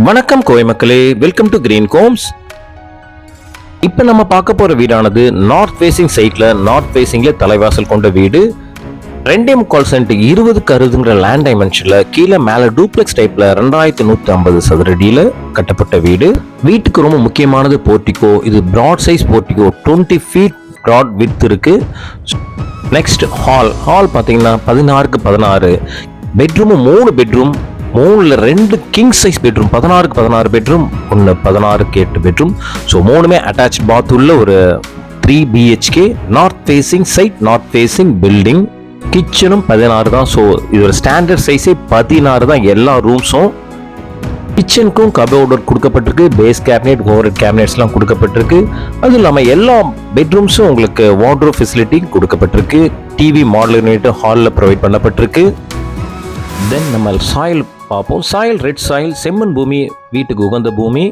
வணக்கம் கோவை மக்களே, welcome to green Gomez. இப்போ நம்ம பார்க்க போற வீடானது நார்த் ஃபேசிங் சைட்ல நார்த் ஃபேசிங்ல தலைவாசல் கொண்ட வீடு. 2.25 சென்ட் 20/60 லேண்ட் டைமென்ஷன்ல கீழே மேல டூப்ளெக்ஸ் டைப்ல 2150 சதுரடியில கட்டப்பட்ட வீடு. வீட்டுக்கு ரொம்ப முக்கியமானது போர்ட்டிகோ. இது broad size portico, 20 feet broad width இருக்கு. நெக்ஸ்ட் ஹால் பார்த்தீங்கன்னா 16க்கு 16 பெட்ரூம், 3 பெட்ரூம், 3ல 2 கிங் சைஸ் பெட்ரூம், 16க்கு 16 பெட்ரூம், 1 16க்கு 8 பெட்ரூம். ஸோ 3மே அட்டாச் பாத் உள்ள ஒரு 3 BHK north facing site, north facing building. கிச்சனும் 16 தான். ஸோ இதோட ஸ்டாண்டர்ட் சைஸே 16 தான் எல்லா ரூம்ஸும். கிச்சனுக்கும் கபோர்டர் கொடுக்கப்பட்டிருக்கு, பேஸ் கேபினெட், ஓவர் கேபினெட்ஸ்லாம் கொடுக்கப்பட்டிருக்கு. அதுவும் இல்லாமல் எல்லா பெட்ரூம்ஸும் உங்களுக்கு வார்ட்ரோப் ஃபெசிலிட்டி கொடுக்கப்பட்டிருக்கு. டிவி மாடலர் யூனிட் ஹாலில் ப்ரொவைட் பண்ணப்பட்டிருக்கு. தென் நம்ம சாயில் பார்ப்போம். சாயில் ரெட் சாயில், செம்மண் பூமி, வீட்டுக்கு உகந்த பூமி.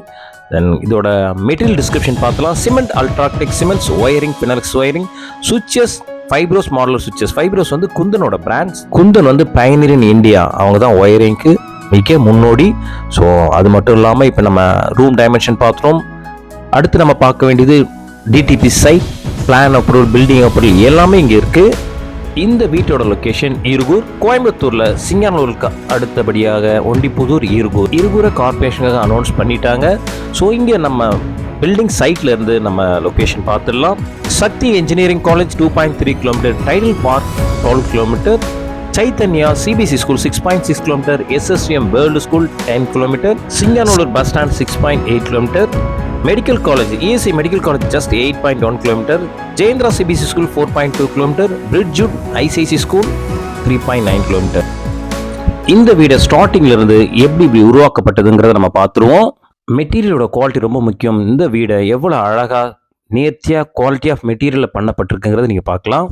தென் இதோட மெட்டீரியல் டிஸ்கிரிப்ஷன் பார்த்தலாம். Cement, UltraTech cements, wiring, Finolex wiring, switches, Fybros modular switches. Fybros வந்து குந்தனோட பிராண்ட்ஸ். குந்தன் வந்து பயனியர் இன் இந்தியா, அவங்க தான் ஒயரிங்க்கு மிக முன்னோடி. ஸோ அது மட்டும் இல்லாமல் இப்போ நம்ம ரூம் டைமென்ஷன் பார்த்துறோம். அடுத்து நம்ம பார்க்க வேண்டியது DTP site, plan approval, building approval எல்லாமே இங்கே இருக்குது. இந்த வீட்டோட லொக்கேஷன் ஈர்கூர், கோயம்புத்தூர்ல சிங்கானூருக்கு அடுத்தபடியாக ஒண்டிப்புதூர், ஈர்கூரை கார்பரேஷனுக்காக அனௌன்ஸ் பண்ணிட்டாங்க. ஸோ இங்கே நம்ம பில்டிங் சைட்ல இருந்து நம்ம லொக்கேஷன் பார்த்துடலாம். Sakthi engineering college 2.3 kilometre, Tidel park 12 kilometre, Chaitanya CBC school 6.6 kilometre, SSVM world school 10 kilometre, Singanallur bus stand 6.8 kilometre, medical college ESI medical college just 8.1 kilometre, Jayendra CBC school 4.2 kilometre, பிரிட்ஜுட் ICIC ஸ்கூல் 3.9 கிலோமீட்டர். இந்த வீடு ஸ்டார்டிங்ல இருந்து எப்படி உருவாக்கப்பட்டதுங்கிறத நம்ம பார்த்துருவோம். மெட்டீரியலோட குவாலிட்டி ரொம்ப முக்கியம். இந்த வீடை எவ்வளோ அழகா நேர்த்தியா குவாலிட்டி ஆஃப் மெட்டீரியலில் பண்ணப்பட்டிருக்குங்கிறத நீங்கள் பார்க்கலாம்.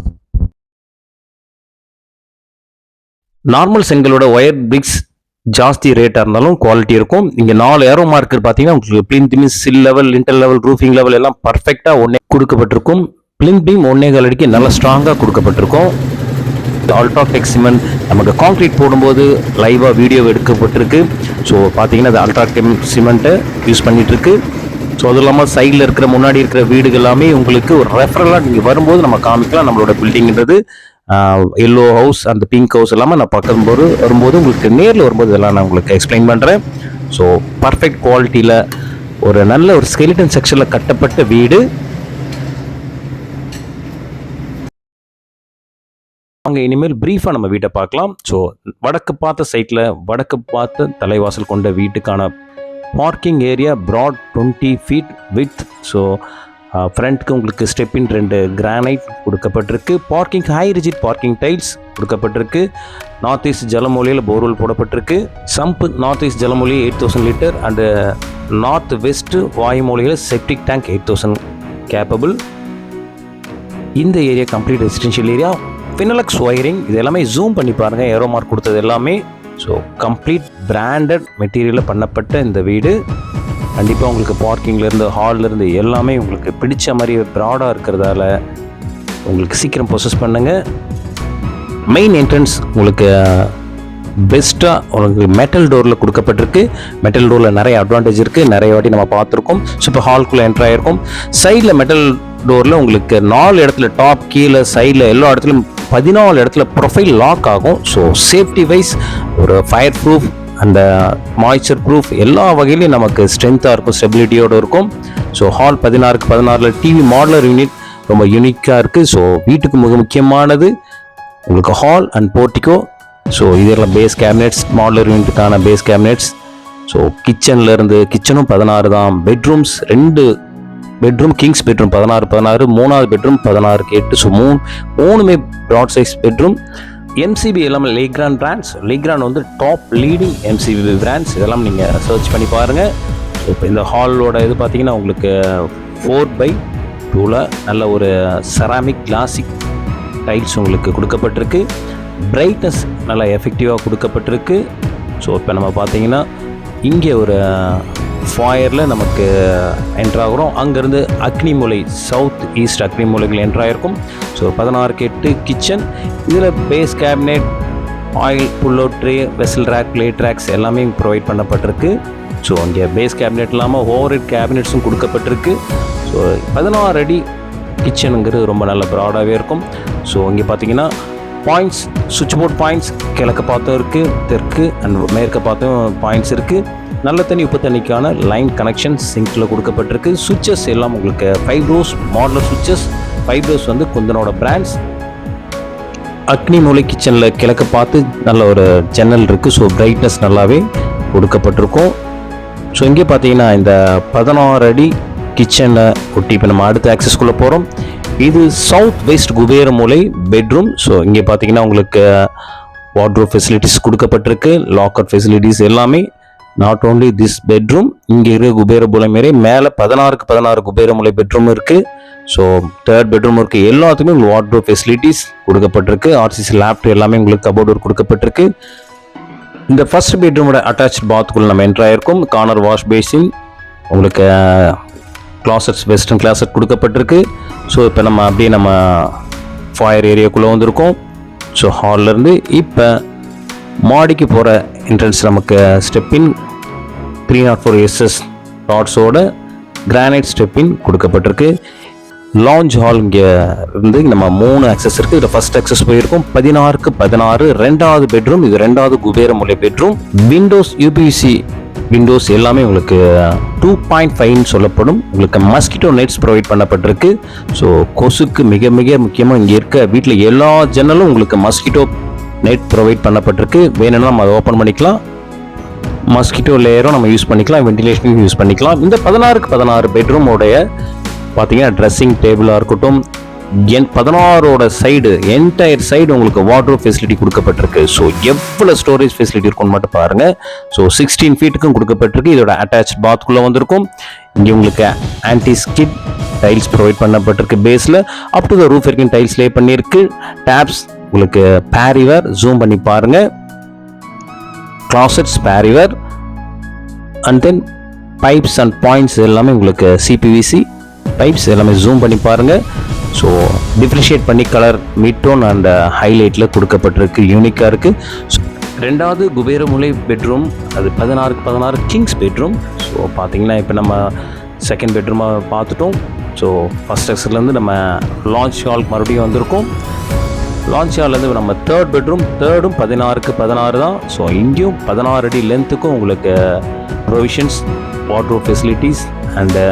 நார்மல் செங்கலோட ஒயர் பிரிக்ஸ் ஜாஸ்தி ரேட்டாக இருந்தாலும் குவாலிட்டி இருக்கும். இங்கே 4 ஏரோ மார்க்கர் பார்த்தீங்கன்னா உங்களுக்கு plinth beam, sill level, lintel level, roofing level எல்லாம் பர்ஃபெக்டாக ஒன்றே கொடுக்கப்பட்டிருக்கும். பிளிந்த் பீம் 1.25 அடிக்கு நல்லா ஸ்ட்ராங்காக கொடுக்கப்பட்டிருக்கும். அல்ட்ராடெக் சிமெண்ட் நமக்கு கான்கிரீட் போடும்போது லைவாக வீடியோ எடுக்கப்பட்டிருக்கு. ஸோ பார்த்தீங்கன்னா அது அல்ட்ராடெக் சிமெண்ட்டை யூஸ் பண்ணிட்டு இருக்கு. ஸோ அது இல்லாமல் சைடில் இருக்கிற முன்னாடி இருக்கிற வீடுகள் எல்லாமே உங்களுக்கு ஒரு ரெஃபரலாக நீங்கள் வரும்போது நம்ம காமிக்கலாம். நம்மளோட பில்டிங்கிறது எல்லோ ஹவுஸ், அந்த பிங்க் ஹவுஸ் எல்லாமே நான் பக்கம் வரும்போது உங்களுக்கு நேரில் வரும்போது இதெல்லாம் நான் உங்களுக்கு எக்ஸ்பிளைன் பண்ணுறேன். ஸோ பர்ஃபெக்ட் குவாலிட்டியில் ஒரு நல்ல ஒரு ஸ்கெலிட்டன் செக்ஷனில் கட்டப்பட்ட வீடு. அங்கே இனிமேல் ப்ரீஃபாக நம்ம வீட்டை பார்க்கலாம். ஸோ வடக்கு பார்த்த சைட்டில் வடக்கு பார்த்த தலைவாசல் கொண்ட வீட்டுக்கான parking area broad 20 feet width. So ஃப்ரண்ட்க்கு உங்களுக்கு ஸ்டெப்பின் 2 கிரானைட் கொடுக்கப்பட்டிருக்கு. Parking high rigid parking tiles கொடுக்கப்பட்டிருக்கு. நார்த் ஈஸ்ட் ஜலமூலையில் போர்வெல் போடப்பட்டிருக்கு. சம்ப் நார்த் ஈஸ்ட் ஜலமூலி 8000 லிட்டர் அண்டு நார்த் வெஸ்ட் வாயுமூலையில் செப்டிக் டேங்க் 8000 கேப்பபிள். இந்த area complete residential area. Finolex wiring இது எல்லாமே ஜூம் பண்ணி பாருங்கள். ஏரோ மார்க் கொடுத்தது எல்லாமே. ஸோ கம்ப்ளீட் பிராண்டட் மெட்டீரியலில் பண்ணப்பட்ட இந்த வீடு கண்டிப்பாக உங்களுக்கு பார்க்கிங்லேருந்து ஹால்லேருந்து எல்லாமே உங்களுக்கு பிடிச்ச மாதிரி ப்ராடாக இருக்கிறதால உங்களுக்கு சீக்கிரம் ப்ரொசஸ் பண்ணுங்கள். மெயின் என்ட்ரன்ஸ் உங்களுக்கு பெஸ்ட்டாக உங்களுக்கு மெட்டல் டோரில் கொடுக்கப்பட்டிருக்கு. மெட்டல் டோரில் நிறைய அட்வான்டேஜ் இருக்குது, நிறைய வாட்டி நம்ம பார்த்துருக்கோம். ஸோ இப்போ ஹால்குள்ளே என்ட்ரு ஆகிருக்கும். சைடில் மெட்டல் டோரில் உங்களுக்கு 4 இடத்துல டாப், கீழே, சைடில் எல்லா இடத்துலையும் 14 இடத்துல ப்ரொஃபைல் லாக் ஆகும். ஸோ சேஃப்டி வைஸ் ஒரு ஃபயர் ப்ரூஃப் அந்த மாய்ச்சர் ப்ரூஃப் எல்லா வகையிலையும் நமக்கு ஸ்ட்ரென்த்தாக இருக்கும், ஸ்டெபிலிட்டியோடு இருக்கும். ஸோ ஹால் 16க்கு 16 டிவி மாடலர் யூனிட் ரொம்ப யூனிக்காக இருக்குது. ஸோ வீட்டுக்கு மிக முக்கியமானது உங்களுக்கு ஹால் அண்ட் போர்ட்டிகோ. ஸோ இதெல்லாம் பேஸ் கேபினெட்ஸ், மாடலர் யூனிட்டுக்கான பேஸ் கேபினெட்ஸ். ஸோ கிச்சன்லேருந்து கிச்சனும் 16 தான். பெட்ரூம்ஸ் 2 பெட்ரூம், கிங்ஸ் பெட்ரூம் 16, 3வது பெட்ரூம் 16க்கு 8. ஸோ மூணுமே ப்ராட் சைஸ் பெட்ரூம். MCB எல்லாமே லேக்ரான் பிராண்ட்ஸ். லேக்ரான் வந்து டாப் லீடிங் MCB பிராண்ட்ஸ். இதெல்லாம் நீங்கள் சர்ச் பண்ணி பாருங்கள். ஸோ இப்போ இந்த ஹாலோட இது பார்த்தீங்கன்னா உங்களுக்கு 4x2 நல்ல ஒரு செராமிக் கிளாசிக் டைல்ஸ் உங்களுக்கு கொடுக்கப்பட்டிருக்கு. பிரைட்னஸ் நல்லா எஃபெக்டிவாக கொடுக்கப்பட்டிருக்கு. ஸோ இப்போ நம்ம பார்த்தீங்கன்னா இங்கே ஒரு ஃபாயரில் நமக்கு என்ட்ராகிறோம். அங்கேருந்து அக்னிமூலை, சவுத் ஈஸ்ட் அக்னிமூலைகள் என்ட்ராயிருக்கும். ஸோ 16க்கு 8 கிச்சன். இதில் base cabinet, oil pull out tray, vessel rack, plate racks எல்லாமே ப்ரொவைட் பண்ணப்பட்டிருக்கு. ஸோ இங்கே பேஸ் கேபினெட் இல்லாமல் ஓவர் ஹெட் கேபினெட்ஸும் கொடுக்கப்பட்டிருக்கு. ஸோ 16 அடி கிச்சனுங்கிறது ரொம்ப நல்ல ப்ராடாகவே இருக்கும். ஸோ இங்கே பார்த்தீங்கன்னா பாயிண்ட்ஸ், சுவிட்ச் போர்ட் பாயிண்ட்ஸ் கிழக்க பார்த்தும் இருக்குது, தெற்கு அண்ட் மேற்க பார்த்தும் பாயிண்ட்ஸ் இருக்குது. நல்ல தண்ணி உப்பு தண்ணிக்கான லைன் கனெக்ஷன் சிங்கில் கொடுக்கப்பட்டிருக்கு. சுவிச்சஸ் எல்லாம் உங்களுக்கு 5 ரோஸ் மாடலர் சுவிச்சஸ். 5 ரோஸ் வந்து குந்தனோட பிராண்ட்ஸ். அக்னி மூலை கிச்சனில் கிழக்க பார்த்து நல்ல ஒரு ஜன்னல் இருக்குது. ஸோ பிரைட்னஸ் நல்லாவே கொடுக்கப்பட்டிருக்கும். ஸோ இங்கே பார்த்தீங்கன்னா இந்த 16 அடி கிச்சனில் ஒட்டி இப்போ நம்ம அடுத்த ஆக்சஸ்குள்ளே போகிறோம். இது சவுத் வெஸ்ட் குபேர மூலை பெட்ரூம். ஸோ இங்கே பார்த்தீங்கன்னா உங்களுக்கு வார்ட்ரோப் ஃபெசிலிட்டிஸ் கொடுக்கப்பட்டிருக்கு, லாக்கர் ஃபெசிலிட்டிஸ் எல்லாமே. நாட் ஓன்லி திஸ் பெட்ரூம், இங்கே இருக்க குபேர மூலை மாரி மேலே 16க்கு 16 குபேர மூலை பெட்ரூம் இருக்குது. ஸோ தேர்ட் பெட்ரூம் இருக்குது. எல்லாத்துக்குமே உங்களுக்கு வார்ட்ரோப் ஃபெசிலிட்டிஸ் கொடுக்கப்பட்டிருக்கு. ஆர்சிசி லேப்டாப் எல்லாமே உங்களுக்கு கபோர்டு கொடுக்கப்பட்டிருக்கு. இந்த ஃபர்ஸ்ட் பெட்ரூமோட அட்டாச் பாத்குள்ள நம்ம என்ட்ரு ஆகிருக்கோம். கார்னர் வாஷ் பேசின், உங்களுக்கு கிளாசட்ஸ் வெஸ்டர்ன் கிளாசட் கொடுக்கப்பட்டிருக்கு. ஸோ இப்போ நம்ம அப்படியே நம்ம ஃபயர் ஏரியாக்குள்ளே வந்திருக்கோம். ஸோ ஹால்லேருந்து இப்போ மாடிக்கு போகிற என்ட்ரன்ஸ் நமக்கு ஸ்டெப்பின் 304 SS ராட்ஸோட கிரானைட் ஸ்டெப்பின் கொடுக்கப்பட்டிருக்கு. லான்ச் ஹால் இங்கே இருந்து நம்ம 3 ஆக்சஸ் இருக்குது. இதில் ஃபர்ஸ்ட் ஆக்சஸ் போயிருக்கும் 16க்கு 16 ரெண்டாவது பெட்ரூம். இது ரெண்டாவது குபேர மூலை பெட்ரூம். விண்டோஸ் யூபிசி விண்டோஸ் எல்லாமே உங்களுக்கு 2.5 சொல்லப்படும். உங்களுக்கு மஸ்கிட்டோ நெட்ஸ் ப்ரொவைட் பண்ணப்பட்டிருக்கு. ஸோ கொசுக்கு மிக மிக முக்கியமாக இங்கே இருக்க வீட்டில் எல்லா ஜன்னலும் உங்களுக்கு மஸ்கிட்டோ நெட் ப்ரொவைட் பண்ணப்பட்டிருக்கு. வேணும்னா நம்ம அதை ஓப்பன் பண்ணிக்கலாம். மஸ்கிட்டோ லேயரும் நம்ம யூஸ் பண்ணிக்கலாம், வென்டிலேஷனும் யூஸ் பண்ணிக்கலாம். இந்த 16க்கு 16 பெட்ரூமோடைய பார்த்தீங்கன்னா ட்ரெஸ்ஸிங் டேபிளாக இருக்கட்டும், 16ஓட சைடு என்டையர் சைடு உங்களுக்கு வார்ட்ரோப் ஃபெசிலிட்டி கொடுக்கப்பட்டிருக்கு. ஸோ எவ்வளோ ஸ்டோரேஜ் ஃபெசிலிட்டி இருக்குன்னு மட்டும் பாருங்கள். ஸோ 16 ஃபீட்டுக்கும் கொடுக்கப்பட்டிருக்கு. இதோட அட்டாச் பாத்குள்ளே வந்திருக்கும். இங்கே உங்களுக்கு ஆன்டி ஸ்கிட் டைல்ஸ் ப்ரொவைட் பண்ணப்பட்டிருக்கு. பேஸில் அப் டு த ரூஃப் வரைக்கும் டைல்ஸ் லே பண்ணியிருக்கு. டேப்ஸ் உங்களுக்கு பேரிவர் ஜூம் பண்ணி பாருங்கள். Closets Parryware and then pipes and points எல்லாமே உங்களுக்கு சிபிவிசி பைப்ஸ் எல்லாமே ஜூம் பண்ணி பாருங்கள். ஸோ டிஃப்ரென்ஷியேட் பண்ணி கலர் மிட்டோன் அண்ட் ஹைலைட்டில் கொடுக்கப்பட்டிருக்கு. யூனிக்காக இருக்குது. ஸோ ரெண்டாவது குபேர மூலை பெட்ரூம், அது 16க்கு 16 கிங்ஸ் பெட்ரூம். ஸோ பார்த்தீங்கன்னா இப்போ நம்ம செகண்ட் பெட்ரூமாக பார்த்துட்டோம். ஸோ ஃபஸ்ட் எக்ஸ்லேருந்து நம்ம லான்ச் ஹாலுக்கு மறுபடியும் வந்திருக்கோம். லான்ச் ஹால்லேருந்து நம்ம தேர்ட் பெட்ரூம், தேர்டும் 16க்கு 16 தான். ஸோ இங்கேயும் 16 அடி லென்த்துக்கும் உங்களுக்கு ப்ரொவிஷன்ஸ், வார்ட்ரோப் ஃபெசிலிட்டிஸ் அண்டு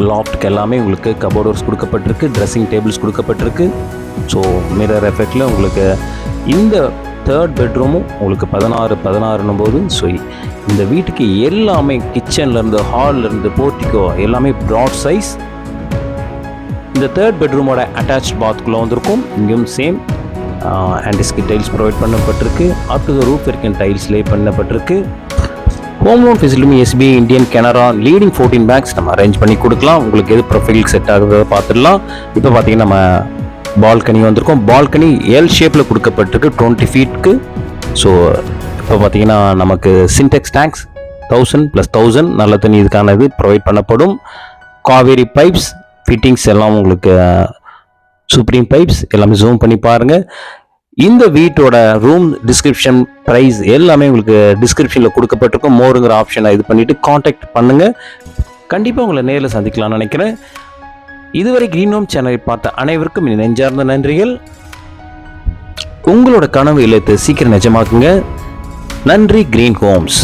லாஃப்ட்க்கு எல்லாமே உங்களுக்கு கபோர்டர்ஸ் கொடுக்கப்பட்டிருக்கு. ட்ரெஸ்ஸிங் டேபிள்ஸ் கொடுக்கப்பட்டிருக்கு. ஸோ மிரர் எஃபெக்டில் உங்களுக்கு இந்த தேர்ட் பெட்ரூமும் உங்களுக்கு 16 போது ஸோ இந்த வீட்டுக்கு எல்லாமே கிச்சன்லேருந்து ஹால்லேருந்து போர்ட்டிகோ எல்லாமே ப்ராட் சைஸ். இந்த தேர்ட் பெட்ரூமோட அட்டாச் பாத்குள்ளே வந்திருக்கும். இங்கேயும் சேம் ஆன்டிஸ்கிட் டைல்ஸ் ப்ரொவைட் பண்ணப்பட்டிருக்கு. அப் டு த ரூஃப் வரைக்கும் டைல்ஸ் லே பண்ணப்பட்டிருக்கு. Home loan facility SBI, Indian, Canara leading 14 banks நம்ம அரேஞ்ச் பண்ணி கொடுக்கலாம். உங்களுக்கு எது ப்ரொஃபைலுக்கு செட் ஆகுறத பார்த்துடலாம். இப்போ பார்த்தீங்கன்னா நம்ம பால்கனி வந்திருக்கோம். பால்கனி எல் ஷேப்பில் கொடுக்கப்பட்டிருக்கு 20 ஃபீட்க்கு. ஸோ இப்போ பார்த்தீங்கன்னா நமக்கு சின்டெக்ஸ் டேங்க்ஸ் 1000 + 1000 நல்ல தண்ணி இதுக்கான இது ப்ரொவைட் பண்ணப்படும். காவேரி பைப்ஸ் ஃபிட்டிங்ஸ் எல்லாம் உங்களுக்கு சுப்ரீம் பைப்ஸ் எல்லாமே ஜூம் பண்ணி பாருங்கள். இந்த வீட்டோட ரூம் டிஸ்கிரிப்ஷன் ப்ரைஸ் எல்லாமே உங்களுக்கு டிஸ்கிரிப்ஷனில் கொடுக்கப்பட்டிருக்கும். மோருங்கிற ஆப்ஷனை இது பண்ணிவிட்டு காண்டாக்ட் பண்ணுங்கள். கண்டிப்பாக உங்களை நேரில் சந்திக்கலாம்னு நினைக்கிறேன். இதுவரை கிரீன் ஹோம் சேனலை பார்த்த அனைவருக்கும் நெஞ்சார்ந்த நன்றிகள். உங்களோட கனவு இல்லத்தை சீக்கிரம் நிஜமாக்குங்க. நன்றி. Green Holmes.